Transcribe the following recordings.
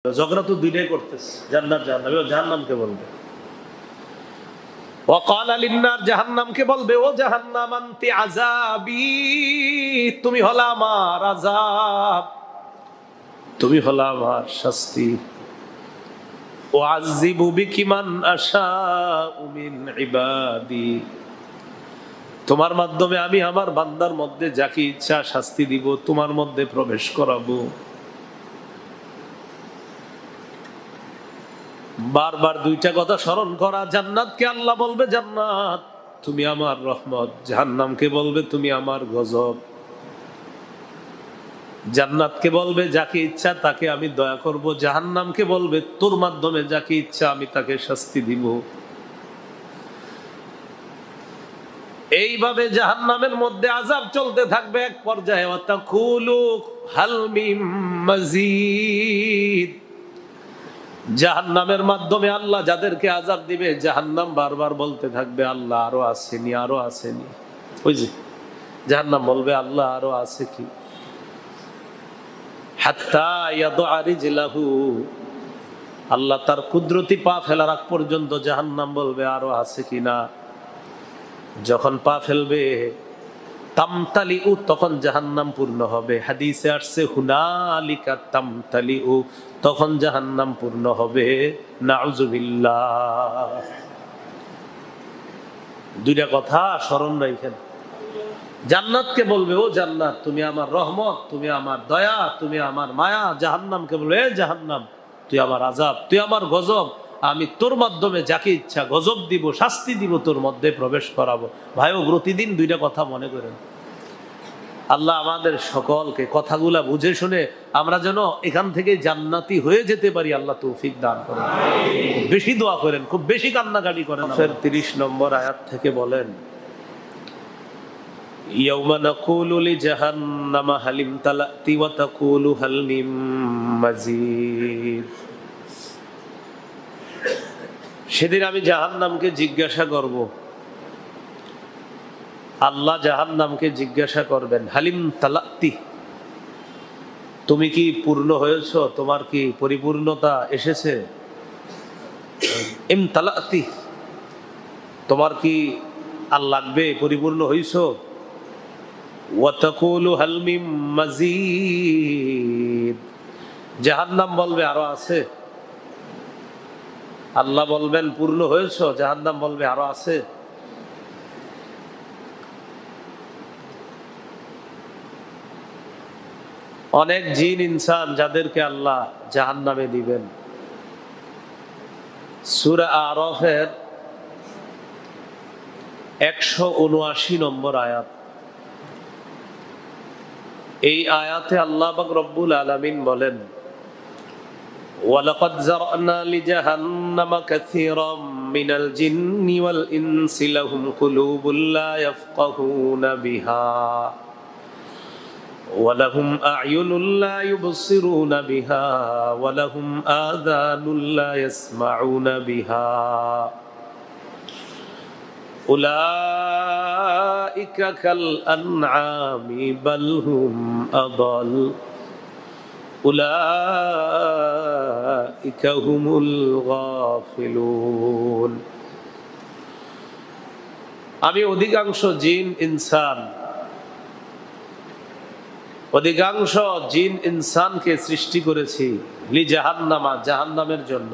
ঝগড়া তো দুইটাই করতেছে, জান্নাত জাহান্নাম। জাহান্নামকে বলবে ওয়াকালা লিন্নার, জাহান্নামকে বলবে ও জাহান্নাম আনতি আযাবি, তুমি হলা আমার আযাব, তুমি হলা আমার শাস্তি। ওয়াযিবু বিকি মান আশাউ মিন ইবাদি, তোমার মাধ্যমে আমি আমার বান্দার মধ্যে যাকে ইচ্ছা শাস্তি দিব, তোমার মধ্যে প্রবেশ করাবো। বারবার দুইটা কথা স্মরণ করা। জান্নাতকে আল্লাহ বলবে জান্নাত তুমি আমার রহমত, জাহান্নামকে বলবে তুমি আমার গজব। জান্নাতকে বলবে যাকে ইচ্ছা তাকে আমি দয়া করব, জাহান্নামকে বলবে তোর মাধ্যমে যাকে ইচ্ছা আমি তাকে শাস্তি দিব। এইভাবে জাহান্নামের মধ্যে আযাব চলতে থাকবে। এক পর্যায়ে ওয়াতাকুলু হাল মিন মাজিদ, জাহান্নামের মাধ্যমে আল্লাহ যাদেরকে আযাব দিবে, জাহান্নাম বারবার বলতে থাকবে আল্লাহ আরো আসেনি, আরো আসেনি। ওই যে জাহান্নাম বলবে আল্লাহ আরো আছে কি। হাত্তা ইয়াদআ রিজলাহু, আল্লাহ তার কুদরতি পা ফেলার আগ পর্যন্ত জাহান্নাম বলবে আরো আছে কিনা। যখন পা ফেলবে তামতালিউ, তখন জাহান্নাম পূর্ণ হবে। হাদিসে আসছে হুনালিকা তামতালিউ, তখন জাহান্নাম পূর্ণ হবে। নাউজুবিল্লাহ। দুইটা কথা স্মরণ রাখেন। জান্নাতকে বলবে ও জান্নাত তুমি আমার রহমত, তুমি আমার দয়া, তুমি আমার মায়া। জাহান্নামকে বলবে এ জাহান্নাম তুই আমার আযাব, তুই আমার গজব, আমি তোর মাধ্যমে যাকে ইচ্ছা গজব দিব, শাস্তি দিব, তোর মধ্যে প্রবেশ করাবো। ভাইও প্রতিদিন দুইটা কথা মনে করেন। আল্লাহ আমাদের সকলকে কথাগুলা বুঝে শুনে আমরা যেন এখান থেকে জান্নাতি হয়ে যেতে পারি, আল্লাহ তৌফিক দান করেন। বেশি দোয়া করেন, খুব বেশি কান্নাকাটি করেন। 30 নম্বর আয়াত থেকে বলেন ইয়াউমা নাকুলু লিজাহান্নামা হালিম তালাতি ওয়া তাকুলু হাল মিন মাজিদ, সেদিন আমি জাহান্নামকে জিজ্ঞাসা করব, আল্লাহ জাহান্নামকে জিজ্ঞাসা করবেন হালিম তালাতি, তুমি কি পূর্ণ হয়েছ, তোমার কি পরিপূর্ণতা এসেছে। ইম তালাতি, তোমার কি আর লাগবে, পরিপূর্ণ হইছ। ওয়া তাকুলু হাল মিন মাজিদ, জাহান্নাম বলবে আরো আছে। আল্লাহ বলবেন পূর্ণ হয়েছ, জাহান্নাম বলবে আরো আছে। অনেক জিন ইনসান যাদেরকে আল্লাহ জাহান্নামে দিবেন। সূরা আরাফের 179 নম্বর আয়াত। এই আয়াতে আল্লাহ পাক রব্বুল আলামিন বলেন ওয়ালাকাদ যারানা লিজাহান্নামা কাসীরাম মিনাল জিন্নি ওয়াল ইনসি লাহুম কুলুবুল লা ইয়াফকাহুনা বিহা ওয়ালাহুম আ'য়ুনুল লা ইউবসিরুনা বিহা ওয়ালাহুম আযানুল লা ইয়াসমাউনা বিহা উলাইকা কাল আনআমি বাল হুম আদাল উলাইকা হুমুল গাফিলুন। আমি অধিকাংশ জিন ইনসানকে সৃষ্টি করেছি লি জাহান্নামা, জাহান্নামের জন্য।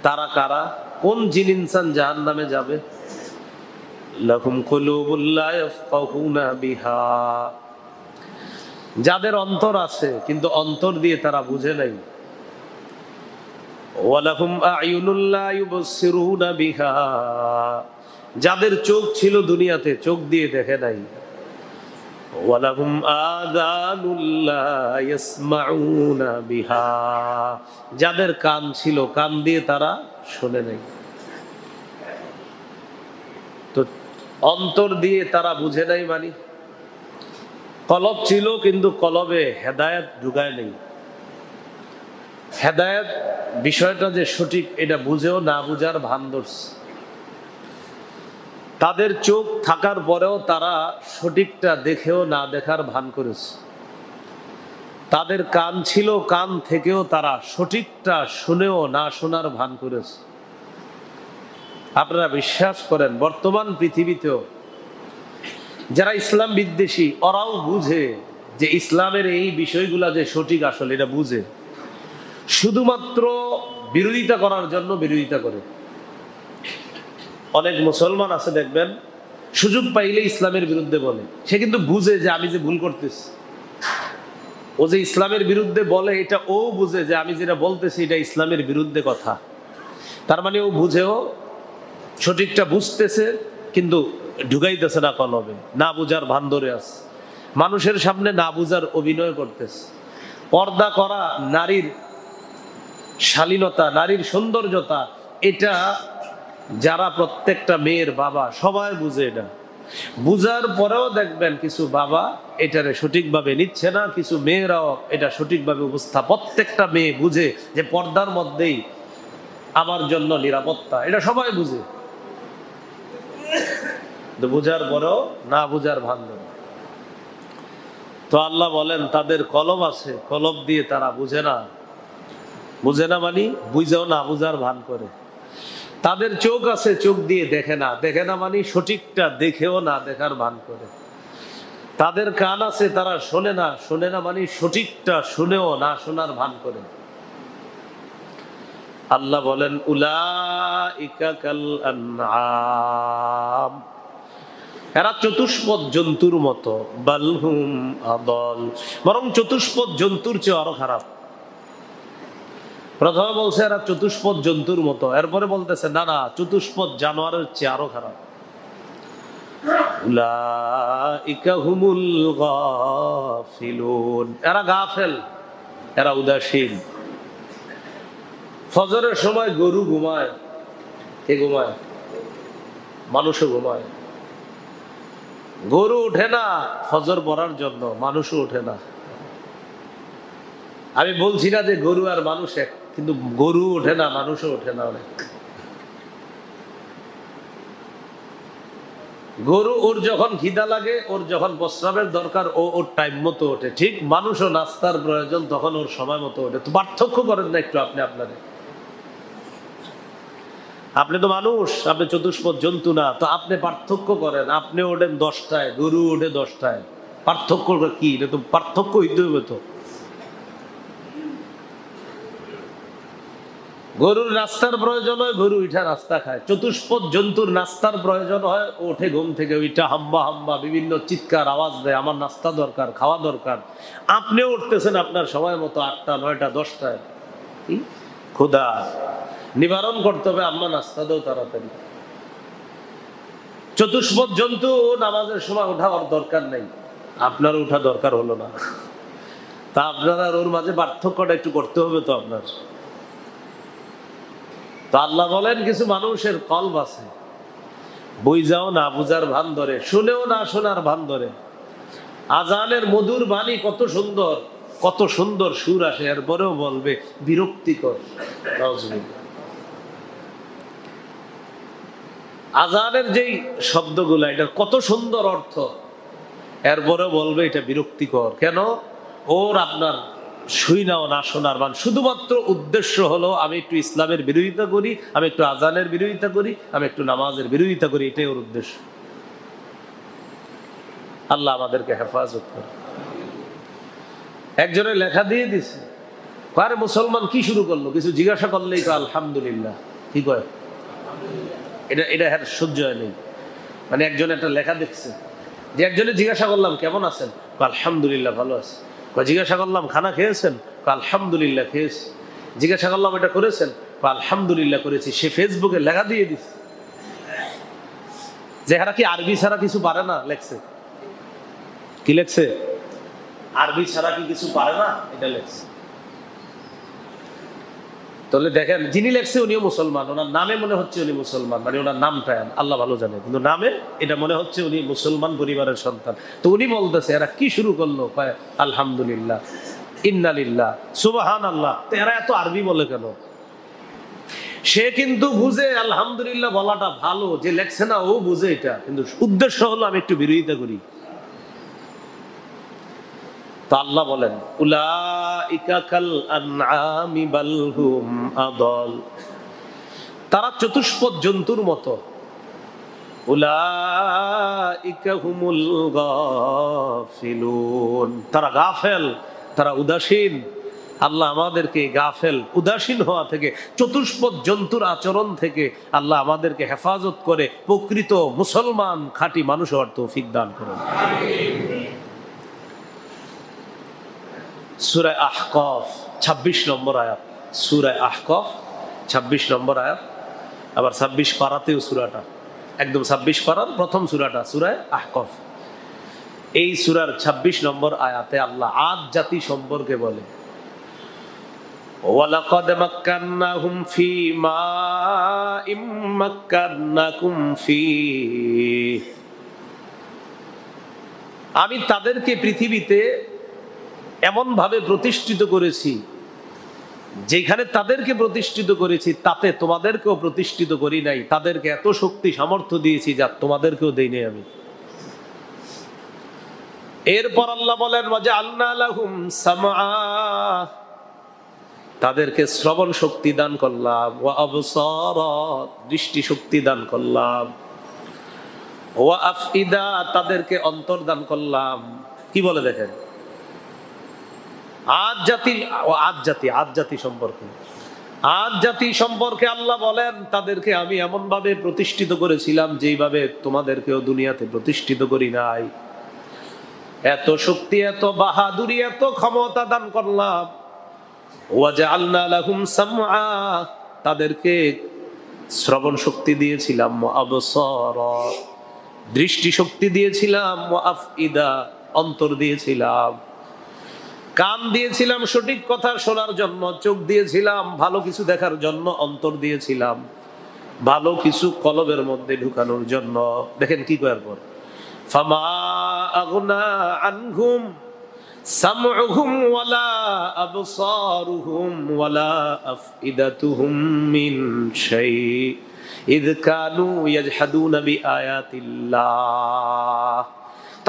তারা কারা? কোন জিন ইনসান জাহান্নামে যাবে? লাহুম কুলুবুল লা ইয়াফকাহুনা বিহা, যাদের অন্তর আছে কিন্তু অন্তর দিয়ে তারা বুঝে নাই। ওয়ালাহুম আ'য়ুনুল লা ইউবসিরুনা বিহা, যাদের চোখ ছিল দুনিয়াতে, চোখ দিয়ে দেখে নাই। ওয়ালাহুম আযানুল লা ইয়াসমাউনা বিহা, যাদের কান ছিল, কান দিয়ে তারা শুনে নাই। তো অন্তর দিয়ে তারা বুঝে নাই মানে কলব ছিল কিন্তু কলবে হেদায়েত ঢুকায় নেই। হেদায়েত বিষয়টা যে সঠিক এটা বুঝেও না বুঝার ভান ধরছে। তাদের চোখ থাকার পরেও তারা সঠিকটা দেখেও না দেখার ভান করেছে। তাদের কান ছিল, কান থেকেও তারা সঠিকটা শুনেও না শোনার ভান করেছে। আপনারা বিশ্বাস করেন বর্তমান পৃথিবীতেও যারা ইসলাম বিদ্বেষী ওরাও বুঝে যে ইসলামের এই বিষয়গুলা যে সঠিক, আসলে এটা বুঝে, শুধুমাত্র বিরোধিতা করার জন্য বিরোধিতা করে। অনেক মুসলমান আছে দেখবেন সুযোগ পাইলে ইসলামের বিরুদ্ধে বলে, সে কিন্তু বুঝে যে আমি যে ভুল করতেছি। ও যে ইসলামের বিরুদ্ধে বলে এটা ও বুঝে যে আমি যেটা বলতেছি এটা ইসলামের বিরুদ্ধে কথা। তার মানে ও বুঝেও সঠিকটা বুঝতেছে কিন্তু ঢুকাইতেছে না কলবে, না বুঝার ভান ধরে আছে, মানুষের সামনে না বুঝার অভিনয় করতেছে। পর্দা করা নারীর শালীনতা, নারীর সৌন্দর্যতা, এটা যারা প্রত্যেকটা মেয়ের বাবা সবাই বুঝে। এটা বুঝার পরেও দেখবেন কিছু বাবা এটারে সঠিকভাবে নিচ্ছে না, কিছু মেয়েরাও এটা সঠিকভাবে প্রত্যেকটা মেয়ে বুঝে যে পর্দার মধ্যেই আমার জন্য নিরাপত্তা, এটা সবাই বুঝে। বুঝার পরেও না বুঝার ভান ধরে। তো আল্লাহ বলেন তাদের কলব আছে, কলব দিয়ে তারা বুঝে না। বুঝে না মানে বুঝেও না বুঝার ভান করে। তাদের চোখ আছে, চোখ দিয়ে দেখে না, দেখে না মানে সঠিকটা দেখেও না দেখার ভান করে। তাদের কান আছে, তারা শোনে না, শোনে না মানে সঠিকটা শুনেও না শোনার ভান করে। আল্লাহ বলেন উলাইকা কাল আনআম, এরা চতুষ্পদ জন্তুর মতো, বালহুম আদল, বরং চতুষ্পদ জন্তুর চেয়ে আরো খারাপ। প্রথমে বলছে এরা চতুষ্পদ জন্তুর মতো, এরপরে বলতেছে না না চতুষ্পদ জানোয়ারের চেয়ে আরো খারাপ। উলাইকা হুমুল গাফিলুন, এরা গাফেল, এরা উদাসীন। ফজরের সময় গরু ঘুমায়, কে ঘুমায়? মানুষও ঘুমায়। গরু ওঠে না ফজর পড়ার জন্য, মানুষও ওঠে না। আমি বলছি না যে গরু আর মানুষ এক, কিন্তু গরু ওঠে না, মানুষও ওঠে না। অনেক গরু ওর যখন খিদা লাগে, ওর যখন প্রস্রাবের দরকার, ও ওর টাইম মতো ওঠে। ঠিক মানুষও নাস্তার প্রয়োজন, তখন ওর সময় মতো ওঠে। তো পার্থক্য করেন না একটু আপনি আপনাদের? আপনি তো মানুষ, আপনি চতুষ্পদ জন্তু না, তো আপনি পার্থক্য করেন। আপনি ওঠেন 10টায়, গরু ওঠে 10টায়, পার্থক্য কি? এটা তো পার্থক্য হইতে হবে। তো গরুর নাস্তার প্রয়োজন হয়, গরু উঠা নাস্তা খায়। চতুষ্পদ জন্তুর নাস্তার প্রয়োজন হয়, ওঠে ঘুম থেকে, ওইটা হাম্বা হাম্বা বিভিন্ন চিৎকার আওয়াজ দেয়, আমার নাস্তা দরকার, খাওয়া দরকার। আপনিও উঠতেছেন আপনার সময় মতো 8টা 9টা 10টায়। ক্ষুধা নিবারণ করতে হবে, আম্মা নাস্তা দাও তাড়াতাড়ি। চতুষ্পদ জন্তু নামাজের সময় ওঠা ওর দরকার নেই, আপনার ওঠা দরকার হলো না। তা আপনার আর ওর মাঝে পার্থক্যটা একটু করতে হবে তো আপনার। তো আল্লাহ বলেন কিছু মানুষের কলব আছে, বুঝাও না বুঝার ভান ধরে, শুনেও না শোনার ভান ধরে। আজানের মধুর বাণী কত সুন্দর, কত সুন্দর সুর আসে, এরপরেও বলবে বিরক্তিকর। আজানের যেই শব্দগুলা, এটার কত সুন্দর অর্থ, এরপরেও বলবে এটা বিরক্তিকর। কেন? ওর আপনার শুই নাও না শোনার ভান। শুধুমাত্র উদ্দেশ্য হলো আমি একটু ইসলামের বিরোধিতা করি, আমি একটু আজানের বিরোধিতা করি, আমি একটু নামাজের বিরোধিতা করি, এটাই ওর উদ্দেশ্য। আল্লাহ আমাদেরকে হেফাজত করে। একজনের লেখা দিয়ে দিছে, আরে মুসলমান কি শুরু করলো, কিছু জিজ্ঞাসা করলেই তো আলহামদুলিল্লাহ। কি কয়? এটা সহ্য হয় নেই। মানে একজন একটা লেখা দেখছে, যে একজনে জিজ্ঞাসা করলাম কেমন আছেন, আলহামদুলিল্লাহ ভালো আছে। জিজ্ঞাসা করলাম খানা খেয়েছেন, আলহামদুলিল্লাহ খেয়েছি। জিজ্ঞাসা করলাম এটা করেছেন, আলহামদুলিল্লাহ করেছি। সে ফেসবুকে লেখা দিয়ে দিচ্ছে যে হারা কি আরবি ছাড়া কিছু পারে না। লেখছে কি? লেখছে আরবি ছাড়া কি কিছু পারে না, এটা লেখছে। তাহলে দেখেন যিনি লেখছে উনিও মুসলমান, ওনার নামে মনে হচ্ছে উনি মুসলমান, মানে ওনার নামটা আল্লাহ ভালো জানে, কিন্তু নামে এটা মনে হচ্ছে উনি মুসলমান পরিবারের সন্তান। তো উনি বলতেছে এরা কি শুরু করলো, আলহামদুলিল্লাহ, ইন্নালিল্লাহ, সুবহানাল্লাহ। তো এরা এত আরবি বলে কেন? সে কিন্তু বুঝে আলহামদুলিল্লাহ বলাটা ভালো, যে লেখছে না ও বুঝে এটা, কিন্তু উদ্দেশ্য হলো আমি একটু বিরোধিতা করি। তো আল্লাহ বলেন উলাইকা কাল আনআমি বাল হুম আদাল, তারা চতুষ্পদ জন্তুর মতো। উলাইকা হুমুল গাফিলুন, তারা গাফেল, তারা উদাসীন। আল্লাহ আমাদেরকে গাফেল উদাসীন হওয়া থেকে, চতুষ্পদ জন্তুর আচরণ থেকে আল্লাহ আমাদেরকে হেফাজত করে প্রকৃত মুসলমান খাঁটি মানুষ হওয়ার তৌফিক দান করুন। সূরা আহকাফ 26 নম্বর আয়াত, সূরা আহকাফ 26 নম্বর আয়াত। আবার 26 পারাতেও সূরাটা, একদম 26 পারার প্রথম সূরাটা সূরা আহকাফ। এই সূরার 26 নম্বর আয়াতে আল্লাহ আদ জাতি সম্পর্কে বলে, ওয়ালাকাদ মাক্কান্নাহুম ফি মাইম মাক্কান্নাকুম ফি, আমি তাদেরকে পৃথিবীতে এমন ভাবে প্রতিষ্ঠিত করেছি, যেখানে তাদেরকে প্রতিষ্ঠিত করেছি তাতে তোমাদেরকেও প্রতিষ্ঠিত করি নাই। তাদেরকে এত শক্তি সামর্থ্য দিয়েছি যা তোমাদেরকেও দেই নাই আমি। এরপর আল্লাহ বলেন ওয়াজআলনা লাহুম সামআ, তাদেরকে শ্রবণ শক্তি দান করলাম, ওয়া আবসারা, দৃষ্টি শক্তি দান করলাম, ওয়া আফইদা, তাদেরকে অন্তর দান করলাম। কি বলে দেখেন, আদ জাতি সম্পর্কে, আদ জাতি সম্পর্কে আল্লাহ বলেন তাদেরকে আমি এমন ভাবে প্রতিষ্ঠিত করেছিলাম যেইভাবে তোমাদেরকেও দুনিয়াতে প্রতিষ্ঠিত করি নাই। এত শক্তি, এত বাহাদুরি, এত ক্ষমতা দান করলাম। ওয়াজআলনা লাহুম সামআ, তাদেরকে শ্রবণ শক্তি দিয়েছিলাম, ওয়া আবসারা, দৃষ্টি শক্তি দিয়েছিলাম, ওয়া আফইদা, অন্তর দিয়েছিলাম, কান দিয়েছিলাম সঠিক কথা শোনার জন্য, চোখ দিয়েছিলাম ভালো কিছু দেখার জন্য, অন্তর দিয়েছিলাম ভালো কিছু কলবের মধ্যে ঢুকানোর জন্য। দেখেন কি করার পর, ফামা আগনা আনহুম সামউহুম ওয়ালা আবসারুহুম ওয়ালা আফইদাতুহুম মিন শাই ইয কানু ইয়াজহাদুনা বিআয়াতিল্লাহ।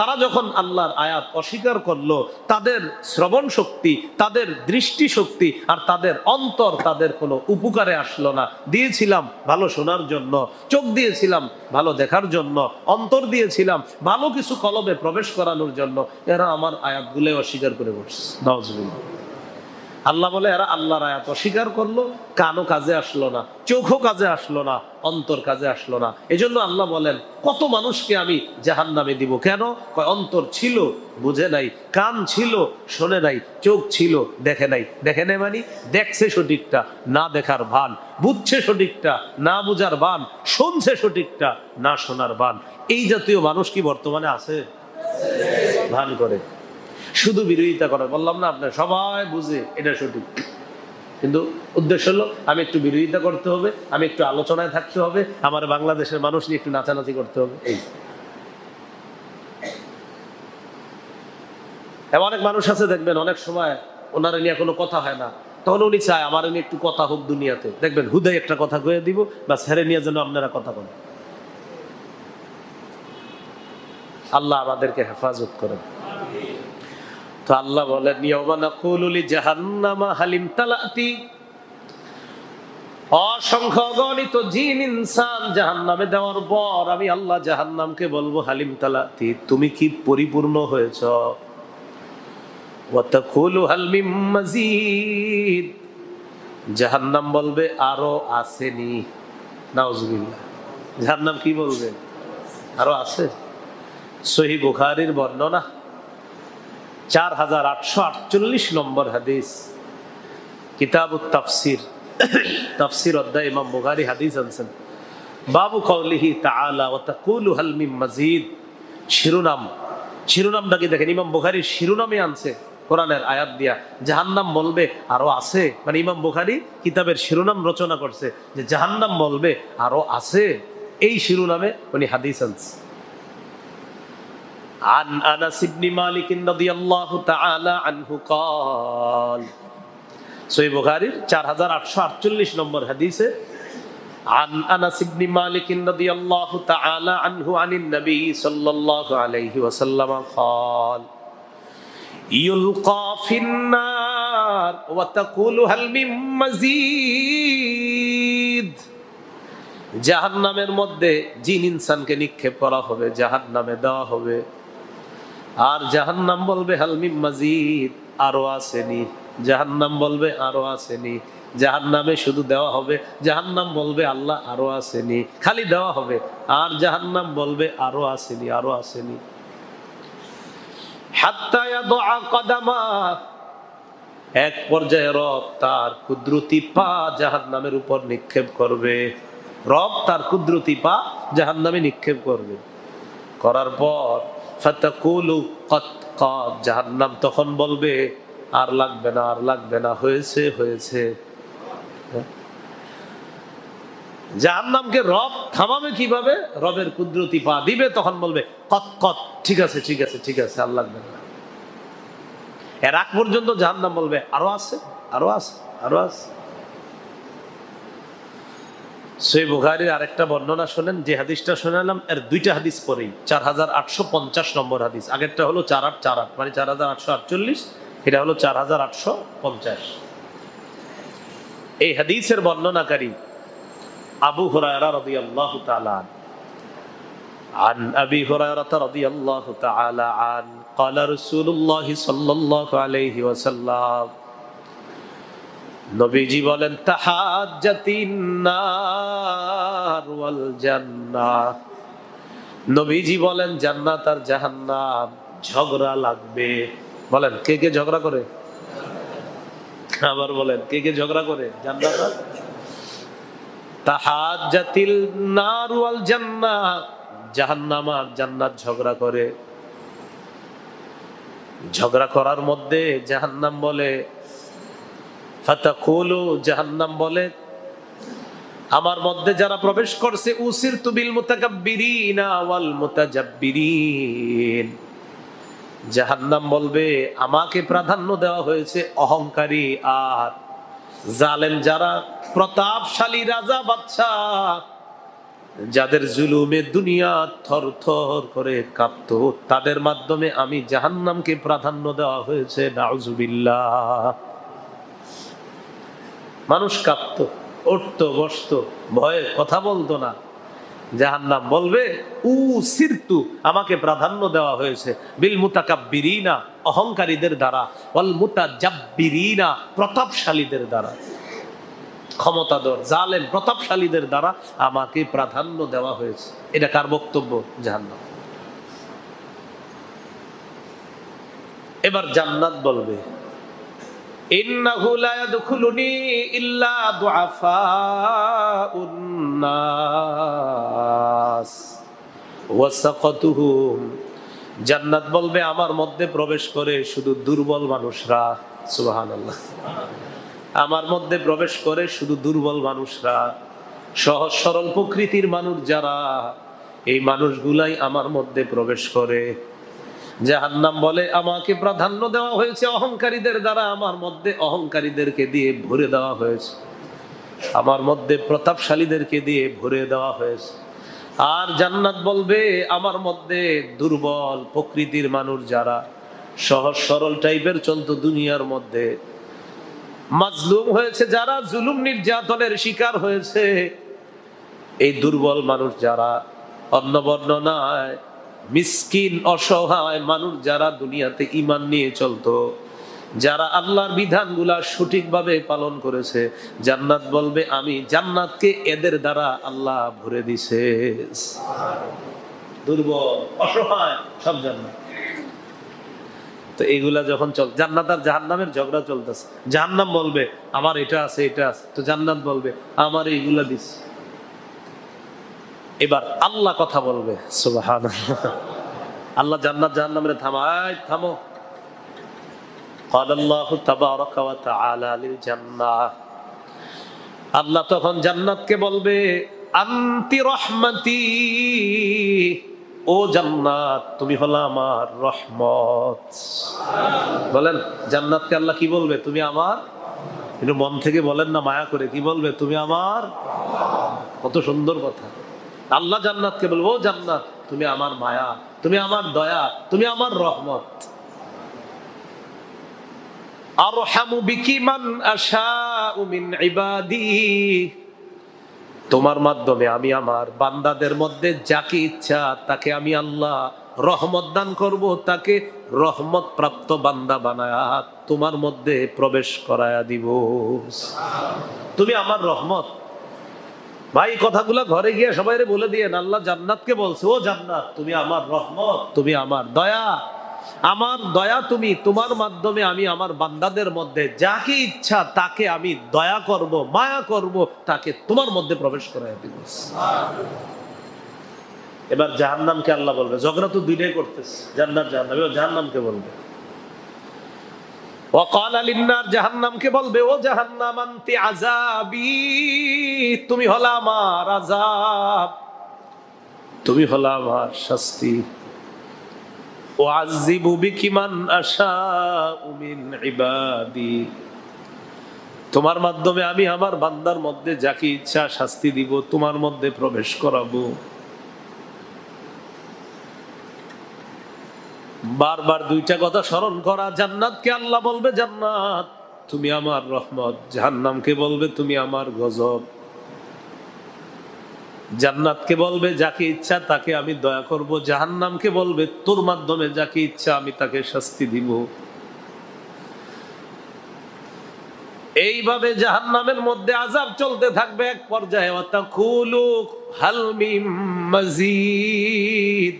তারা যখন আল্লাহর আয়াত অস্বীকার করলো, তাদের শ্রবণ শক্তি, তাদের দৃষ্টি শক্তি আর তাদের অন্তর তাদের কোনো উপকারে আসলো না। দিয়েছিলাম ভালো শোনার জন্য, চোখ দিয়েছিলাম ভালো দেখার জন্য, অন্তর দিয়েছিলাম ভালো কিছু কলবে প্রবেশ করানোর জন্য। এরা আমার আয়াতগুলো অস্বীকার করে বসছে। নাউজুবিল্লাহ। আল্লাহ বলে এরা আল্লাহর আয়াত অস্বীকার করলো, কানও কাজে আসলো না, চোখও কাজে আসলো না, অন্তর কাজে আসলো না। এজন্য আল্লাহ বলেন কত মানুষকে আমি জাহান্নামে দিব। কেন? অন্তর ছিল বুঝে নাই, কান ছিল শোনে নাই, চোখ ছিল দেখে নাই। দেখে নাই মানে দেখছে সঠিকটা, না দেখার ভান, বুঝছে সঠিকটা, না বুঝার ভান, শুনছে সঠিকটা, না শোনার ভান। এই জাতীয় মানুষ কি বর্তমানে আছে? ভান করে শুধু বিরোধিতা করে। বললাম না আপনার সবাই বুঝে এটা সঠিক, কিন্তু উদ্দেশ্য হলো আমি একটু বিরোধিতা করতে হবে, আমি একটু আলোচনায় থাকতে হবে, আমার বাংলাদেশের মানুষ নিয়ে একটু নাচানাচি করতে হবে। এই অনেক মানুষ আছে দেখবেন, অনেক সময় ওনারা নিয়ে কোনো কথা হয় না, তখন উনি চায় আমার নিয়ে একটু কথা হোক দুনিয়াতে। দেখবেন হুদাই একটা কথা কয়ে দিব, বা ছেড়ে নিয়ে যেন আপনারা কথা বলেন। আল্লাহ আমাদেরকে হেফাজত করেন। তো আল্লাহ বলেন ইয়াওমা নাকুলু লিজাহান্নামা হালিম তালাতি, অসংখ্য অগণিত জিন ইনসান জাহান্নামে দেওয়ার পর আমি আল্লাহ জাহান্নামকে বলবো হালিম তালাতি, তুমি কি পরিপূর্ণ হয়েছ? ওয়া তাকুলু হাল মিন মাজিদ, জাহান্নাম বলবে আরো আসেনি। নাউজুবিল্লাহ। জাহান্নাম কি বলবে? আরো আছে। সহিহ বুখারীর বর্ণনা 4848 নম্বর হাদিস, কিতাবুত তাফসির, তাফসির অধ্যায় ইমাম বুখারী হাদিস আনছেন। বাবু কওলিহি তাআলা ওয়া তাকুলু হাল মিন মাজিদ, শিরোনামটা কি দেখেন, ইমাম বুখারী শিরোনামে আনছে কোরআনের আয়াত দিয়া, জাহান্নাম বলবে আরো আছে। মানে ইমাম বুখারী কিতাবের শিরোনাম রচনা করছে যে জাহান্নাম বলবে আরো আছে, এই শিরোনামে উনি হাদিস আনছে। عن أنس بن مالك رضي الله تعالى عنه قال, সহিহ বুখারীর 4848 নম্বর হাদিসে عن أنس بن مالك رضي الله تعالى عنه عن النبي صلى الله عليه وسلم قال ইউলকা ফিন্নার ওয়া তাকুলু হাল মিন মাজিদ। জাহান্নামের মধ্যে জিন ইনসানকে নিক্ষেপ করা হবে, জাহান্নামে দেওয়া হবে, আর জাহান্নাম বলবে হাল মিন মাজিদ, আরো আসেনি। জাহান্নাম বলবে আরো আসেনি। জাহান্নামে শুধু দেওয়া হবে, জাহান্নাম বলবে আল্লাহ আরো আসেনি। খালি দেওয়া হবে আর জাহান্নাম বলবে আরো আসেনি, আরো আসেনি। হাত্তা ইয়াদআ কদামা, এক পর্যায়ে রব তার কুদরতি পা জাহান্নামের উপর নিক্ষেপ করবে। রব তার কুদরতি পা জাহান্নামে নিক্ষেপ করবে। করার পর ফাতাকুলু কত কত, জাহান্নাম তখন বলবে আর লাগবে না, আর লাগবে না, হয়েছে হয়েছে। জাহান্নামকে রব থামাবে কিভাবে? রবের কুদরতি পা দিবে, তখন বলবে কত কত, ঠিক আছে ঠিক আছে ঠিক আছে, আর লাগবে না। এর আগ পর্যন্ত জাহান্নাম বলবে আরো আছে, আরো আছে, আরো আছে। সহিহ বুখারীর আরেকটা বর্ণনা শোনেন, যে হাদিসটা শোনালাম এর দুইটা হাদিস পরেই 4850 নম্বর হাদিস। আগেরটা হলো 4848, মানে 4848, এটা হলো 4850। এই হাদিসের বর্ণনাকারী আবু হুরায়রা রাদিয়াল্লাহু তাআলা عن أبي هريرة رضي الله تعالى عنه قال رسول الله صلى الله عليه وسلم, নবীজি বলেন তাহাজ্জাতিন নার ওয়াল জান্নাহ, নবীজি বলেন জান্নাত আর জাহান্নাম ঝগড়া লাগবে। বলেন কে কে ঝগড়া করে? আবার বলেন কে কে ঝগড়া করে? জান্নাত আর তাহাজ্জাতিল নার ওয়াল জান্নাহ, জাহান্নাম আর জান্নাত ঝগড়া করে। ঝগড়া করার মধ্যে জাহান্নাম বলে ফাতাকুলু, জাহান্নাম বলে আমার মধ্যে যারা প্রবেশ করছে উসিরতু বিল মুতাকাব্বিরিনা ওয়াল মুতাজাব্বিরিন, জাহান্নাম বলবে আমাকে প্রাধান্য দেওয়া হয়েছে অহংকারী আর জালেম যারা, প্রতাপশালী রাজা বাদশা যাদের জুলুমে দুনিয়া থরথর করে কাঁপতো, তাদের মাধ্যমে আমি জাহান্নামকে প্রাধান্য দেওয়া হয়েছে। নাউজুবিল্লাহ। মানুষ কাঁপতো, উঠতো, বসতো, ভয়ে কথা বলতো না। জাহান্নাম বলবে উসিরতু, আমাকে প্রাধান্য দেওয়া হয়েছে বিল মুতাকাব্বিরিনা, অহংকারীদের দ্বারা, ওয়াল মুতাজাব্বিরিনা, প্রতাপশালীদের দ্বারা, ক্ষমতাধর জালেম প্রতাপশালীদের দ্বারা আমাকে প্রাধান্য দেওয়া হয়েছে। এটা কার বক্তব্য? জাহান্নাম। এবার জান্নাত বলবে ইন্নাহু লা ইয়াদখুলুনি ইল্লা দুআফাউন নাস ওয়া সাকাতুহুম, জান্নাত বলবে আমার মধ্যে প্রবেশ করে শুধু দুর্বল মানুষরা। সুবহানাল্লাহ। আমার মধ্যে প্রবেশ করে শুধু দুর্বল মানুষরা, সহজ সরল প্রকৃতির মানুষ যারা, এই মানুষগুলাই আমার মধ্যে প্রবেশ করে। জাহান্নাম বলে আমাকে প্রাধান্য দেওয়া হয়েছে অহংকারীদের দ্বারা, আমার মধ্যে অহংকারীদেরকে দিয়ে ভরে দেওয়া হয়েছে, আমার মধ্যে প্রতাপশালীদেরকে দিয়ে ভরে দেওয়া হয়েছে। আর জান্নাত বলবে আমার মধ্যে দুর্বল প্রকৃতির মানুষ যারা, সহজ সরল টাইপের চলতো দুনিয়ার মধ্যে, মাজলুম হয়েছে যারা, জুলুম নির্যাতনের শিকার হয়েছে, এই দুর্বল মানুষ যারা, অন্য বর্ণনায় মিসকিন অসহায় মানুষ যারা দুনিয়াতে ঈমান নিয়ে চলতো, যারা আল্লাহর বিধানগুলা সঠিকভাবে পালন করেছে, জান্নাত বলবে আমি জান্নাতকে এদের দ্বারা আল্লাহ ভরে দিছে। দুর্বল অসহায় সব জান্নাত। তো এগুলা যখন চল, জান্নাত আর জাহান্নামের ঝগড়া চলতেছে, জাহান্নাম বলবে আমার এটা আছে এটা আছে, তো জান্নাত বলবে আমার এইগুলা দিস। এবার আল্লাহ কথা বলবে, সুবহানাল্লাহ। আল্লাহ জান্নাত জাহান্নামের থামায়, থামো। ক্বালাল্লাহু তাবারাকা ওয়া তাআলা লিল জান্নাহ, আল্লাহ তখন জান্নাতকে বলবে আনতি রাহমাতি, ও জান্নাত তুমি হলো আমার রহমত। বলেন জান্নাতকে আল্লাহ কি বলবে? তুমি আমার, একটু মন থেকে বলেন না, মায়া করে, কি বলবে? তুমি আমার। কত সুন্দর কথা। আল্লাহ জান্নাতকে বলবো ও জান্নাত তুমি আমার মায়া, তুমি আমার দয়া, তুমি আমার রহমত। আরহামু বিকি মান আশাউ মিন ইবাদি, তোমার মাধ্যমে আমি আমার বান্দাদের মধ্যে যাকে ইচ্ছা তাকে আমি আল্লাহ রহমত দান করব, তাকে রহমত প্রাপ্ত বান্দা বানায়া তোমার মধ্যে প্রবেশ করায়া দিব। তুমি আমার রহমত। ভাই কথাগুলো ঘরে গিয়ে সবাই বলে দিয়ে, আল্লাহ জান্নাতকে বলছে, ও জান্নাত তুমি আমার রহমত, তুমি আমার দয়া, আমার দয়া তুমি, তোমার মাধ্যমে আমি আমার বান্দাদের মধ্যে যাকে ইচ্ছা তাকে আমি দয়া করব, মায়া করব, তাকে তোমার মধ্যে প্রবেশ করাই দিব। এবার জাহান্নামকে আল্লাহ বলবে, ঝগড়া তো দুইটাই করতেছে, জান্নাত জাহান্নাম। এবার জাহান্নামকে বলবে, ওয়াকাল লিন্নার, জাহান্নামকে বলবে, ও জাহান্নাম আনতি আযাবি, তুমি হলা আমার আযাব, তুমি হলা আমার শাস্তি। ওয়াযিবু বিকি মান আশাউ মিন ইবাদি, তোমার মাধ্যমে আমি আমার বান্দার মধ্যে যাকে ইচ্ছা শাস্তি দিব, তোমার মধ্যে প্রবেশ করাবো। বারবার দুইটা কথা স্মরণ করা। জান্নাতকে আল্লাহ বলবে, জান্নাত তুমি আমার রহমত, জাহান্নামকে বলবে তুমি আমার গজব। জান্নাতকে বলবে যাকে ইচ্ছা তাকে আমি দয়া করব, জাহান্নামকে বলবে তোর মাধ্যমে যাকে ইচ্ছা আমি তাকে শাস্তি দিব। এইভাবে জাহান্নামের মধ্যে আযাব চলতে থাকবে। এক পর্যায়ে ওয়াতাকুলু হাল মিন মাজিদ,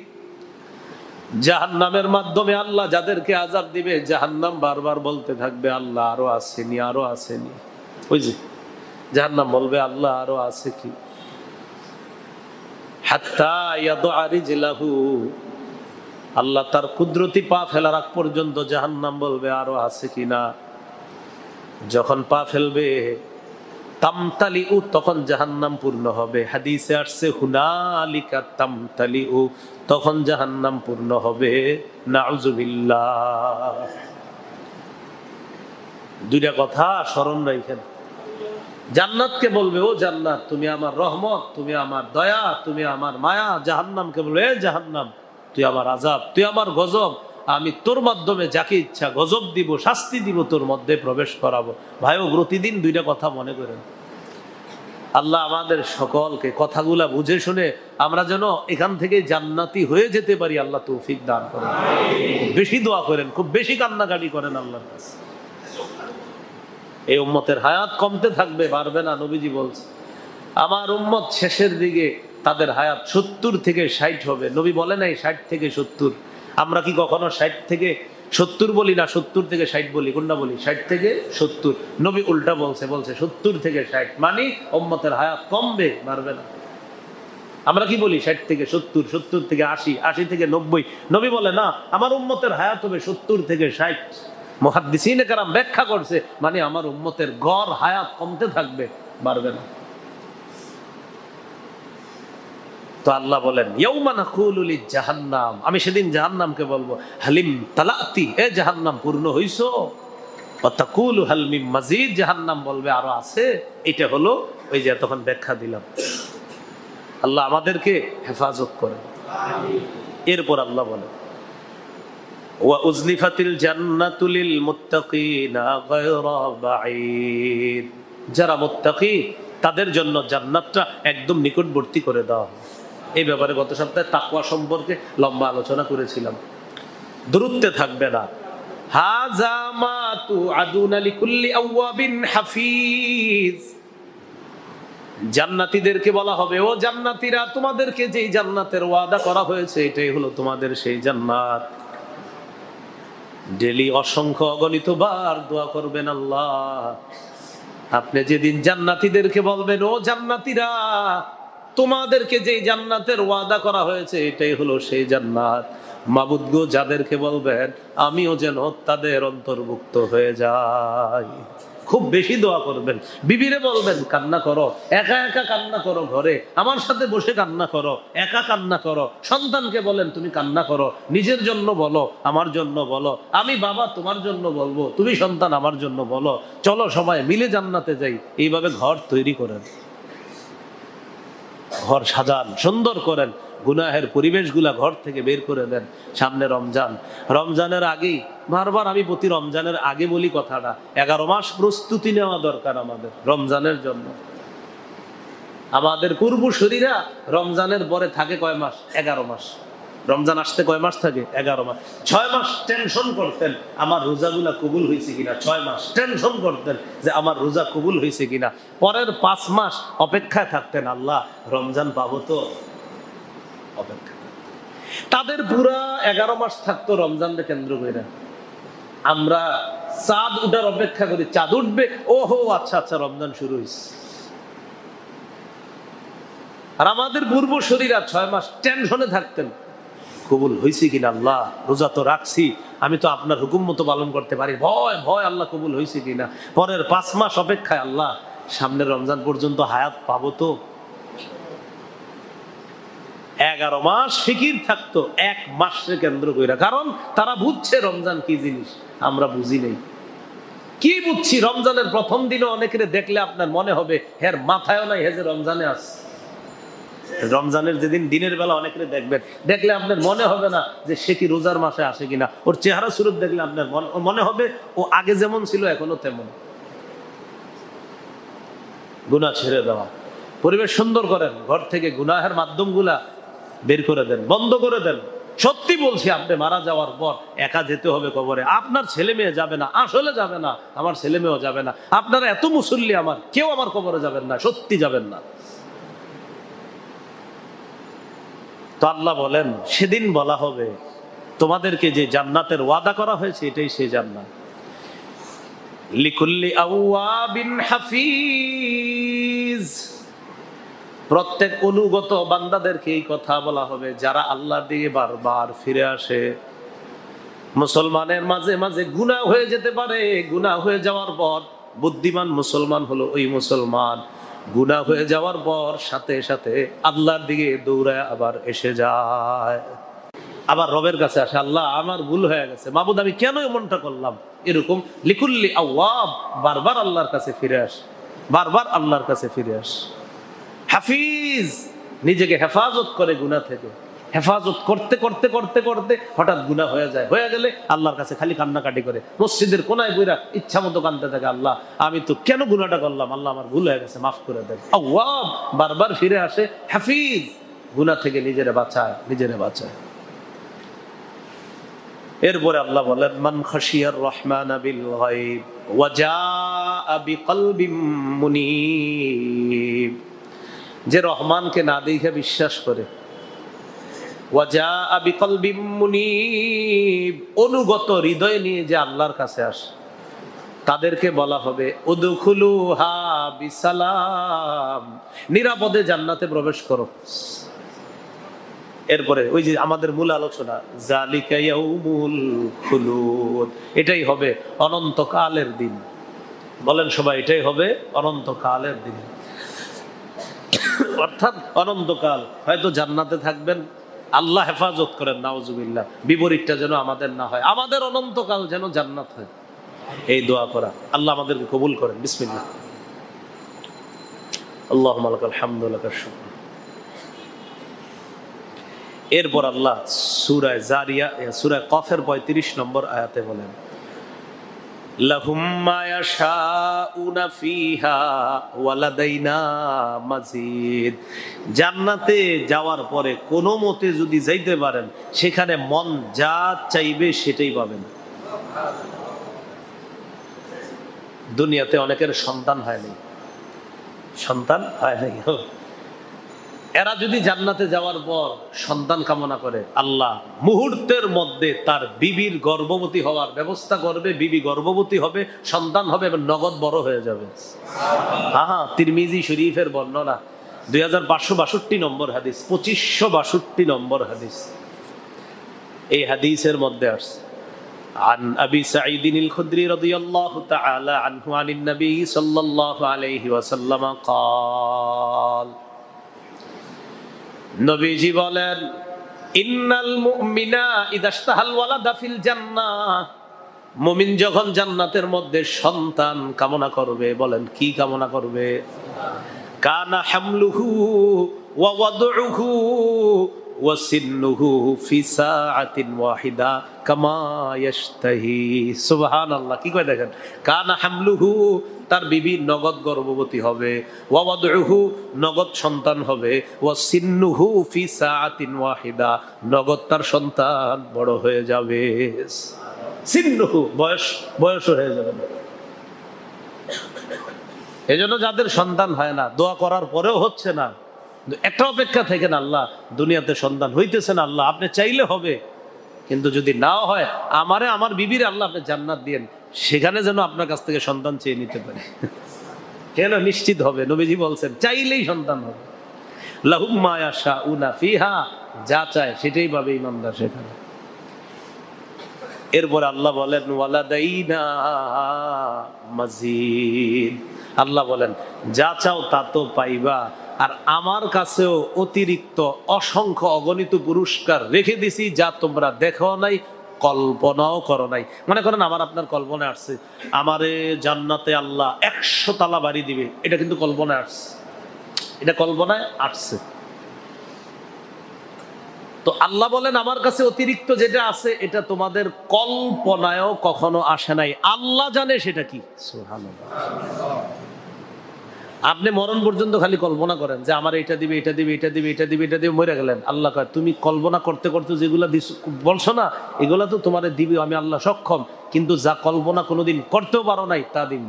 জাহান্নামের মাধ্যমে আল্লাহ যাদেরকে আযাব দিবে, জাহান্নাম বারবার বলতে থাকবে, আল্লাহ আরো আসেনি, আরো আসেনি। ওই যে জাহান্নাম বলবে, আল্লাহ আরো আছে কি? হাত্তা ইয়াদআ রিজলাহু, আল্লাহ তার কুদরতি পা ফেলার আগ পর্যন্ত জাহান্নাম বলবে আরো আছে কিনা। যখন পা ফেলবে, তামতালিউ, তখন জাহান্নাম পূর্ণ হবে। হাদিসে আসছে হুনালিকা তামতালিউ, তখন জাহান্নাম পূর্ণ হবে। নাউজুবিল্লাহ। দুইটা কথা স্মরণ রাখেন। জান্নাতকে বলবে, ও জান্নাত তুমি আমার রহমত, তুমি আমার দয়া, তুমি আমার মায়া। জাহান্নামকে বলবে, এ জাহান্নাম তুই আমার আযাব, তুই আমার গজব, আমি তোর মাধ্যমে যাকে ইচ্ছা গজব দিব, শাস্তি দিব, তোর মধ্যে প্রবেশ করাবো। ভাইও প্রতিদিন দুইটা কথা মনে করেন। আল্লাহ আমাদের সকলকে কথাগুলা বুঝে শুনে আমরা যেন এখান থেকে জান্নাতি হয়ে যেতে পারি, আল্লাহ তৌফিক দান করেন। বেশি দোয়া করেন, খুব বেশি কান্নাকাটি করেন আল্লাহর কাছে। এই উম্মতের হায়াত কমতে থাকবে, বাড়বে না। নবীজি বলছে, আমার উম্মত শেষের দিকে তাদের হায়াত 70 থেকে 60 হবে। নবী বলে নাই 60 থেকে 70। আমরা কি কখনো 60 থেকে 70 বলি না? 70 থেকে 60 বলি। কোনটা বলি? 60 থেকে 70। নবী উল্টা বলছে, বলছে 70 থেকে 60, মানে উম্মতের হায়াত কমবে, বাড়বে না। আমরা কি বলি? 60 থেকে 70, 70 থেকে 80, 80 থেকে 90। নবী বলে না, আমার উম্মতের হায়াত হবে 70 থেকে 60। মুহাদ্দিসিনে কেরাম ব্যাখ্যা করছে, মানে আমার উম্মতের গড় হায়াত কমতে থাকবে, বাড়বে না। তো আল্লাহ বলেন, ইয়াউমা নাকুলু লিজাহান্নাম, আমি সেদিন জাহান্নামকে বলবো, হালিম তালাতি, এ জাহান্নাম পূর্ণ হইছো। ওয়া তাকুলু হাল মিন মাজিদ, জাহান্নাম বলবে আরো আছে। এটা হলো ওই যে তখন ব্যাখ্যা দিলাম। আল্লাহ আমাদেরকে হেফাজত করেন। এরপর আল্লাহ বলেন, ওয়া উজলিফাতিল জান্নাতু লিল মুত্তাকিনা গায়রা বাঈদ, যারা মুত্তাকি তাদের জন্য জান্নাতটা একদম নিকটবর্তী করে দেওয়া। এই ব্যাপারে গত সপ্তাহে তাকওয়া সম্পর্কে লম্বা আলোচনা করেছিলাম। দূরত্বে থাকবে না। হাযা মা তুআদুনা লিকুল্লি আওয়াবিন হাফিজ, জান্নাতীদেরকে বলা হবে, ও জান্নাতীরা, তোমাদেরকে যেই জান্নাতের ওয়াদা করা হয়েছে এটাই হলো তোমাদের সেই জান্নাত। ডেলি অসংখ্য অগণিত বার দোয়া করবেন, আল্লাহ আপনি যেদিন জান্নাতীদেরকে বলবেন, ও জান্নাতীরা, তোমাদেরকে যেই জান্নাতের ওয়াদা করা হয়েছে এটাই হলো সেই জান্নাত, মাবুদ গো, যাদেরকে বলবেন আমিও যেন তাদের অন্তর্ভুক্ত হয়ে যাই। খুব বেশি দোয়া করবেন। বিবিরে বলবেন, কান্না করো, একা একা কান্না করো, ঘরে আমার সাথে বসে কান্না করো, একা কান্না করো। সন্তানকে বলেন, তুমি কান্না করো, নিজের জন্য বলো, আমার জন্য বলো, আমি বাবা তোমার জন্য বলবো, তুমি সন্তান আমার জন্য বলো, চলো সবাই মিলে জান্নাতে যাই। এইভাবে ঘর তৈরি করেন, ঘর সাজান, সুন্দর করেন। গুনাহের পরিবেশগুলা ঘর থেকে বের করে দেন। সামনে রমজান, রমজানের আগেই বারবার আমি প্রতি রমজানের আগে বলি কথাটা, 11 মাস প্রস্তুতি নেওয়া দরকার আমাদের রমজানের জন্য। আমাদের পূর্বসূরীরা রমজানের পরে থাকে কয় মাস? 11 মাস। রমজান আসতে কয় মাস থাকে? 11 মাস। 6 মাস টেনশন করতেন আমার রোজাগুলা কবুল হয়েছে কিনা, 6 মাস টেনশন করতেন যে আমার রোজা কবুল হয়েছে কিনা। পরের 5 মাস অপেক্ষায় থাকতেন, আল্লাহ রমজান পাবো তো, অপেক্ষা। তাদের পুরা 11 মাস থাকতো রমজানকে কেন্দ্র করে। আমরা চাঁদ উঠার অপেক্ষা করি, চাঁদ উঠবে, ওহো আচ্ছা আচ্ছা রমজান শুরু হয়েছে। আর আমাদের পূর্বসূরীরা 6 মাস টেনশনে থাকতেন, কবুল হয়েছে কিনা আল্লাহ, রোজা তো রাখছি, আমি তো আপনার হুকুম মতো পালন করতে পারি, ভয় ভয় আল্লাহ কবুল হয়েছে কিনা। পরের 5 মাস অপেক্ষায়, আল্লাহ সামনের রমজান পর্যন্ত হায়াত পাবো তো। 11 মাস ফিকির থাকতো 1 মাসে কেন্দ্র করে, কারণ তারা বুঝছে রমজান কি জিনিস, আমরা বুঝি নেই। কি বুঝছি? রমজানের প্রথম দিনে অনেকের দেখলে আপনার মনে হবে হের মাথায়ও নাই হে যে রমজানে আস। রমজানের যেদিন দিনের বেলা অনেকের দেখবেন, দেখলে আপনার মনে হবে না যে সে কি রোজার মাসে আসে কিনা। ওর চেহারা সুরত দেখলে আপনার মনে হবে ও আগে যেমন ছিল এখনো তেমন। গুনাহ ছেড়ে দেওয়া, পরিবেশ সুন্দর করেন, ঘর থেকে গুনাহের মাধ্যমগুলা বের করে দেন, বন্ধ করে দেন। সত্যি বলছি, আপনি মারা যাওয়ার পর একা যেতে হবে কবরে, আপনার ছেলে মেয়ে যাবে না, আসলে যাবে না, আমার ছেলে মেয়েও যাবে না, আপনারা এত মুসল্লি আমার, কেউ আমার কবরে যাবেন না, সত্যি যাবেন না। তো আল্লাহ বলেন সেদিন বলা হবে তোমাদেরকে যে জান্নাতের ওয়াদা করা হয়েছে এটাই সেই জান্নাত। লিকুল্লি আওয়াবিন হাফিজ, প্রত্যেক অনুগত বান্দাদেরকে এই কথা বলা হবে যারা আল্লাহর দিকে বারবার ফিরে আসে। মুসলমানের মাঝে মাঝে গুনাহ হয়ে যেতে পারে, গুনাহ হয়ে যাওয়ার পর বুদ্ধিমান মুসলমান হলো ওই মুসলমান গুনাহ হয়ে যাওয়ার পর সাথে সাথে আল্লাহর দিকে দৌড়ায় আবার এসে যায়, আবার রবের কাছে আসে, আল্লাহ আমার ভুল হয়ে গেছে, মাবুদ আমি কেন এমনটা করলাম। এরকম লিকুল্লি আওয়াব, বারবার আল্লাহর কাছে ফিরে আস, বারবার আল্লাহর কাছে ফিরে আস। হাফিজ, নিজেকে হেফাজত করে গুনাহ থেকে, হেফাজত করতে করতে করতে করতে হঠাৎ গুনাহ হয়ে যায়, হয়ে গেলে আল্লাহর কাছে খালি কান্নাকাটি করে, মসজিদের কোনায় বইরা ইচ্ছা মতো কাঁদতে থাকে, আল্লাহ আমি তো কেন গুনাহটা করলাম, আল্লাহ আমার ভুল হয়ে গেছে, মাফ করে দেন। আওয়াব, বারবার ফিরে আসে। হাফিজ, গুনাহ থেকে নিজেরে বাঁচায়, নিজেরে বাঁচায়। এরপরে আল্লাহ বলেন মান খাশিয়ার রহমান বিল গায়ব ওয়া জাআ বিকলবিম মুনীব, যে রহমানকে না দেখে বিশ্বাস করে, ওয়া জাআ বিকলবিম মুনীব, অনুগত হৃদয় নিয়ে যে আল্লাহর কাছে আসে, তাদেরকে বলা হবে উদখুলুহা বিসালাম, নিরাপদে জান্নাতে প্রবেশ করো। এরপরে ওই যে আমাদের মূল আলোচনা, জালিকা ইয়াউমুল খুলুদ, এটাই হবে অনন্তকালের দিন। বলেন সবাই, এটাই হবে অনন্তকালের দিন। অর্থাৎ অনন্তকাল হয়তো জান্নাতে থাকবেন, আল্লাহ হেফাজত করেন, নাউজুবিল্লাহ, বিপরীতটা যেন আমাদের না হয়, আমাদের অনন্তকাল যেন জান্নাত হয়, এই দোয়া করা। আল্লাহ আমাদেরকে কবুল করেন। বিসমিল্লাহ। আল্লাহুম্মা লাকাল হামদু লাকাশ শুকর। এরপর আল্লাহ সূরা জারিয়া, সূরা কফের 35 নম্বর আয়াতে বলেন লাহুম মা ইয়াশাউনা ফিহা ওয়া লাদাইনা মাজিদ, জান্নাতে যাওয়ার পরে কোনো মতে যদি যাইতে পারেন সেখানে মন যা চাইবে সেটাই পাবেন। দুনিয়াতে অনেকের সন্তান হয়নি, সন্তান হয় নাই, এরা যদি জান্নাতে যাওয়ার পর সন্তান কামনা করে, আল্লাহ মুহূর্তের মধ্যে তার বিবির গর্ভবতী হওয়ার ব্যবস্থা করবে, বিবি গর্ভবতী হবে, সন্তান হবে এবং নগদ বড় হয়ে যাবে। হ্যাঁ, তিরমিজি শরীফের বর্ণনা, 2562 নম্বর হাদিস, 2562 নম্বর হাদিস। এই হাদিসের মধ্যে আসছে عن أبي سعيد الخدري رضي الله تعالى عنه عن النبي صلى الله عليه وسلم قال, নবীজি বলেন ইন্নাল মুমিনা ইযা ইশতাহাল ওয়ালাদা ফিল জান্নাহ, মুমিন যখন জান্নাতের মধ্যে সন্তান কামনা করবে, বলেন কি কামনা করবে, কানা হামলুহু ওয়া ওয়াদউহু ওয়াসিন্নুহু ফি সাআতিন ওয়াহিদা কামা ইয়াশতাহি। সুবহানাল্লাহ, কি কয় দেখেন, কানা হামলুহু, তার বিবি নগদ গর্ভবতী হবে, ওয়া ওয়াদউহু, নগদ সন্তান হবে, ওয়াসিন্নুহু ফি সাআতিন ওয়াহিদা, নগদ তার সন্তান বড় হয়ে যাবে। সিন্নুহু, বয়স হয়ে যাবে। এজন্য যাদের সন্তান হয় না, দোয়া করার পরেও হচ্ছে না, একটা অপেক্ষা থেকে না, আল্লাহ দুনিয়াতে সন্তান হইতেছে না, আল্লাহ আপনি চাইলে হবে, কিন্তু যদি নাও হয় আমারে আমার বিবির আল্লাহ আপনি জান্নাত দিয়েন, সেখানে যেন আপনার কাছ থেকে সন্তান চেয়ে নিতে পারে। কেন নিশ্চিত হবে, নবীজি বলছেন চাইলেই সন্তান হবে। লাহুম মা ইয়াশাউনা ফিহা, যা চায় সেটাই পাবে ইমানদার সেখানে। এরপর আল্লাহ বলেন ওয়ালাদাইনা মাজিদ, আল্লাহ বলেন যা চাও তা তো পাইবা, আর আমার কাছেও অতিরিক্ত অসংখ্য অগণিত পুরস্কার রেখে দিছি, যা তোমরা দেখো নাই, কল্পনাও করো নাই। মনে করেন আমার আপনার কল্পনায় আসছে আমারে জান্নাতে আল্লাহ 100 তালা বাড়ি দিবে, এটা কিন্তু কল্পনায় আসছে, এটা কল্পনায় আসছে। তো আল্লাহ বলেন আমার কাছে অতিরিক্ত যেটা আছে এটা তোমাদের কল্পনায়ও কখনো আসে নাই, আল্লাহ জানে সেটা কি। সুবহানাল্লাহ। আপনি মরণ পর্যন্ত খালি কল্পনা করেন যে আমার এটা দিবে, এটা দিবে, এটা দিবে, এটা দিবে, এটা দিবে, মরে গেলেন। আল্লাহ কয় তুমি কল্পনা করতে করতে যেগুলা বলছো না, এগুলা তো তোমারে দিবে আমি আল্লাহ সক্ষম, কিন্তু যা কল্পনা কোনোদিন করতেও পারো নাই তা দিন।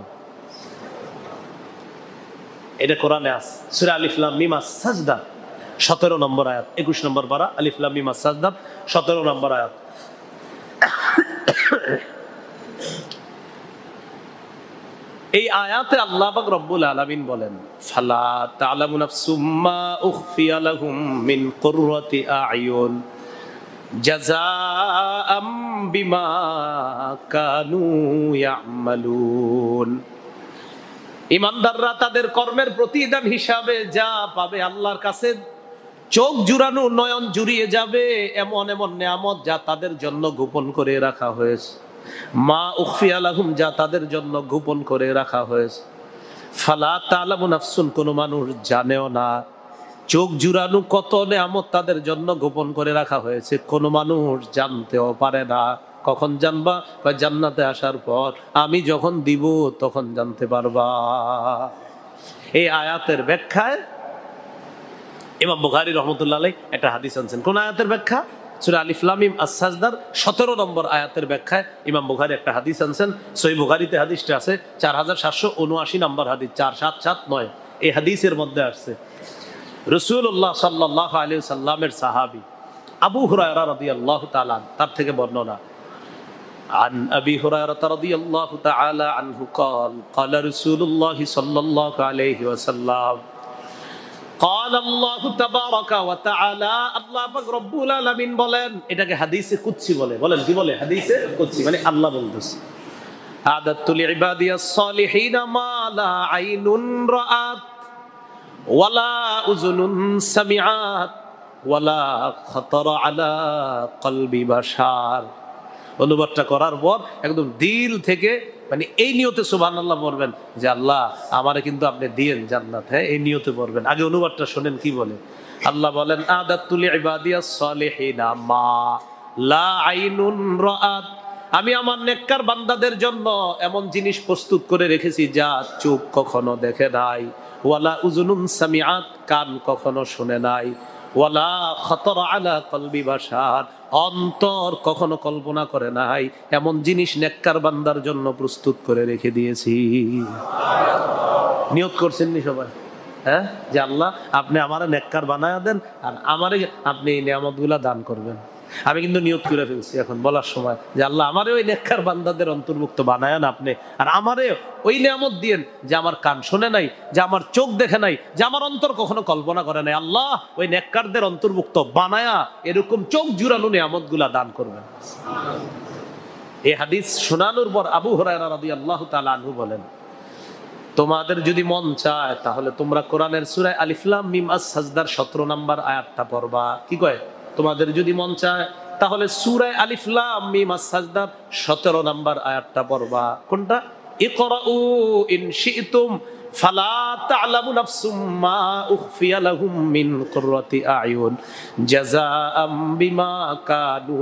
এটা কোরআনে আছে, সূরা আলিফ লাম মিম আস-সাজদা 17 নম্বর আয়াত, 21 নম্বর পারা, আলিফ লাম মিম আস-সাজদা 17 নম্বর আয়াত। এই আয়াতে আল্লাহ পাক রব্বুল আলামিন বলেন ফালা তা'লামু নাফসুম মা উখফিয়া লাহুম মিন কুররাতি আ'য়ুন জাযাআম বিমা কানু ইয়া'মালুন। ঈমানদাররা তাদের কর্মের প্রতিদান হিসাবে যা পাবে আল্লাহর কাছে, চোখ জুড়ানো, নয়ন জুড়িয়ে যাবে এমন এমন নিয়ামত যা তাদের জন্য গোপন করে রাখা হয়েছে। মা উখফিয়া লাহুম, যা তাদের জন্য গোপন করে রাখা হয়েছে। ফালা তা'লামু নাফসুন, কোন মানুষ জানেও না। চোখ জুড়ানো কত নিয়ামত তাদের জন্য গোপন করে রাখা হয়েছে, কোন মানুষ জানতেও পারে না। কখন জানবা? জান্নাতে আসার পর, আমি যখন দিব তখন জানতে পারবা। এই আয়াতের ব্যাখ্যায় ইমাম বুখারী রাহমাতুল্লাহ আলাইহি একটা হাদিস আনছেন। কোন আয়াতের ব্যাখ্যা? সূরা আলিফ লাম মিম আস-সাজদার 17 নম্বর আয়াতের ব্যাখ্যায় ইমাম বুখারী একটা হাদিস আনছেন। সহিহ বুখারীতে হাদিসটা আছে 4779 নম্বর হাদিস, 4779। এই হাদিসের মধ্যে আসছে রাসূলুল্লাহ সাল্লাল্লাহু আলাইহি সাল্লামের সাহাবী আবু হুরায়রা রাদিয়াল্লাহু তাআলা তার থেকে বর্ণনা, عن أبي هريرة رضي الله تعالى عنه قال قال رسول الله صلى الله عليه وسلم قال الله تبارك وتعالى, আল্লাহ পাক রব্বুল আলামিন বলেন, এটাকে হাদিসে কুদসি বলে। বলেন কি বলে? হাদিসে কুদসি, মানে আল্লাহ বলতেছে আদাতু লিইবাদিয়াস সালিহিন মা লা আইনুন রাআত ওয়ালা উযুনুন সামিআত ওয়ালা খাতারা আলা কলবি বাশার। অনুবাদটা করার পর একদম দিল থেকে, মানে এই নিয়তে সুবহানাল্লাহ বলবেন যে আল্লাহ আমারে কিন্তু আপনি দিয়েন জান্নাত, হ্যাঁ এই নিয়তে পড়বেন। আগে অনুবাদটা শুনেন কি বলে। আল্লাহ বলেন আদাতু লিইবাদিয়াস সালিহিনা মা লা আইনুন রাআত, আমি আমার নেককার বান্দাদের জন্য এমন জিনিস প্রস্তুত করে রেখেছি যা চোখ কখনো দেখে নাই, ওয়ালা উযুনুন সামিআত, কান কখনো শুনে নাই, ওয়ালা খাতারা আলা কলবি বাশার, অন্তর কখনো কল্পনা করে নাই, এমন জিনিস নেককার বান্দার জন্য প্রস্তুত করে রেখে দিয়েছি। নিয়ত করছেন নি সবাই? হ্যাঁ, যে আল্লাহ আপনি আমারে নেককার বানায়া দেন, আর আমারে আপনি এই নিয়ামতগুলা দান করবেন। আমি কিন্তু নিয়ত করে ফেলছি এখন বলার সময় যে আল্লাহ আমারে ওই নেককার বান্দাদের অন্তর্ভুক্ত বানায়ান আপনি, আর আমারে ওই নিয়ামত দিয়েন যে আমার কান শুনে নাই, যে আমার চোখ দেখে নাই, যে আমার অন্তর কখনো কল্পনা করে নাই। আল্লাহ ওই নেককারদের অন্তর্ভুক্ত বানায়া এরকম চোখ জুড়ানো নিয়ামতগুলা দান করবেন। এই হাদিস শোনানোর পর আবু হুরায়রা রাদিয়াল্লাহু তাআলা আনহু বলেন, তোমাদের যদি মন চায় তাহলে তোমরা কোরআনের সূরা আলিফ লাম মিম আস-সাজদার 17 নম্বর আয়াতটা পড়বা। কি কয়? তোমাদের যদি মন চায় তাহলে সূরা আলিফ লাম মিম আস-সাজদার 17 নম্বর আয়াতটা পড়বা। কোনটা? ইকরাউ ইন শি'তুম ফালা তা'লামু নাফসুম মা উখফিয়া লাহুম মিন কুররাতি আ'য়ুন জাযাআম বিমা কানু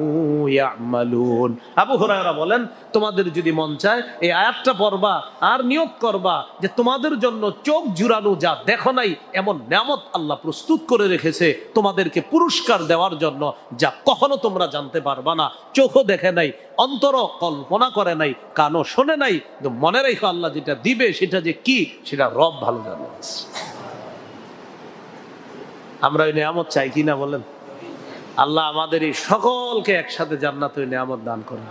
ইয়া'মালুন। আবু হুরায়রা বলেন, তোমাদের যদি মন চায় এই আয়াতটা পড়বা আর নিয়ত করবা যে তোমাদের জন্য চোখ জুড়ানো যা দেখো নাই এমন নেয়ামত আল্লাহ প্রস্তুত করে রেখেছে তোমাদেরকে পুরস্কার দেওয়ার জন্য, যা কখনো তোমরা জানতে পারবা না, চোখও দেখে নাই, অন্তরও কল্পনা করে নাই, কানও শোনে নাই। মনে রেখো আল্লাহ যেটা দিবে সেটা যে কি সেটা রব ভালো জানে। আমরা ওই নিয়ামত চাই কিনা বলেন? আল্লাহ আমাদের এই সকলকে একসাথে জান্নাতের নিয়ামত দান করেন।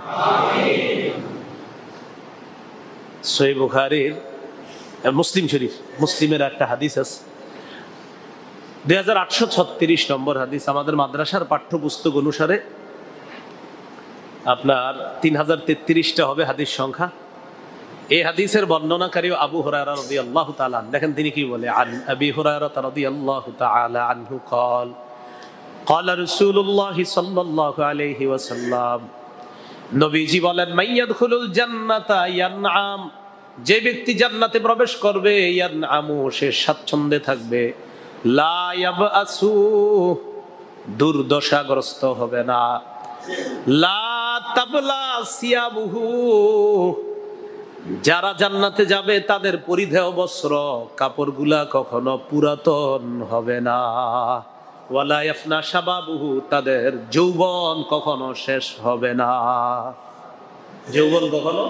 সহিহ বুখারীর মুসলিম শরীফ, মুসলিমের একটা হাদিস আছে 2836 নম্বর হাদিস। আমাদের মাদ্রাসার পাঠ্যপুস্তক অনুসারে আপনার 3033টা হবে হাদিস সংখ্যা। এই হাদিসের বর্ণনাকারী আবু হুরায়রা রাদিয়াল্লাহু তাআলা। দেখেন তিনি কি বলে, আন আবি হুরায়রা রাদিয়াল্লাহু তাআলা আনহু قال قال رسول الله صلى الله عليه وسلم, নবীজি বলেন, মাইয়াদখুলুল জান্নাতা ইয়ানআম, যে ব্যক্তি জান্নাতে প্রবেশ করবে, ইয়ানআমু, সে স্বাচ্ছন্দ্যে থাকবে, লা ইয়াবআসু, দুর্দশাগ্রস্ত হবে না, লা তাবলা সিয়াবুহু, যারা জান্নাতে যাবে তাদের পরিধেয় বস্ত্র কাপড়গুলা কখনো পুরাতন হবে না, ওয়ালা ইয়াফনা শাবাবুহু, তাদের যৌবন কখনো শেষ হবে না। যৌবন কখনো,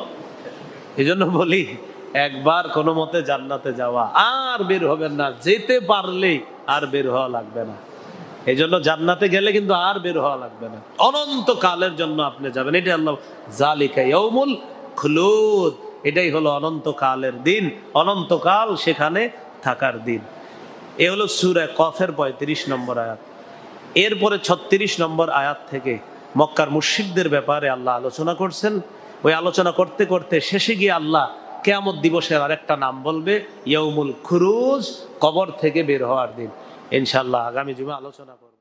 এই জন্য বলি একবার কোনো মতে জান্নাতে যাওয়া আর বের হবেন না, যেতে পারলেই আর বের হওয়া লাগবে না। এই জন্য জান্নাতে গেলে কিন্তু আর বের হওয়া লাগবে না, অনন্তকালের জন্য আপনি যাবেন। এটা আল্লাহ, যালিকা ইয়াউমুল খুলুদ, এটাই হলো অনন্তকালের দিন, অনন্তকাল সেখানে থাকার দিন। এ হলো সূরা কফের 35 নম্বর আয়াত। এরপরে 36 নম্বর আয়াত থেকে মক্কার মুশরিকদের ব্যাপারে আল্লাহ আলোচনা করছেন। ওই আলোচনা করতে করতে শেষে গিয়ে আল্লাহ কিয়ামত দিবসের আরেকটা নাম বলবে, ইয়াউমুল খুরুজ, কবর থেকে বের হওয়ার দিন। ইনশাআল্লাহ আগামী জুমা আলোচনা করব।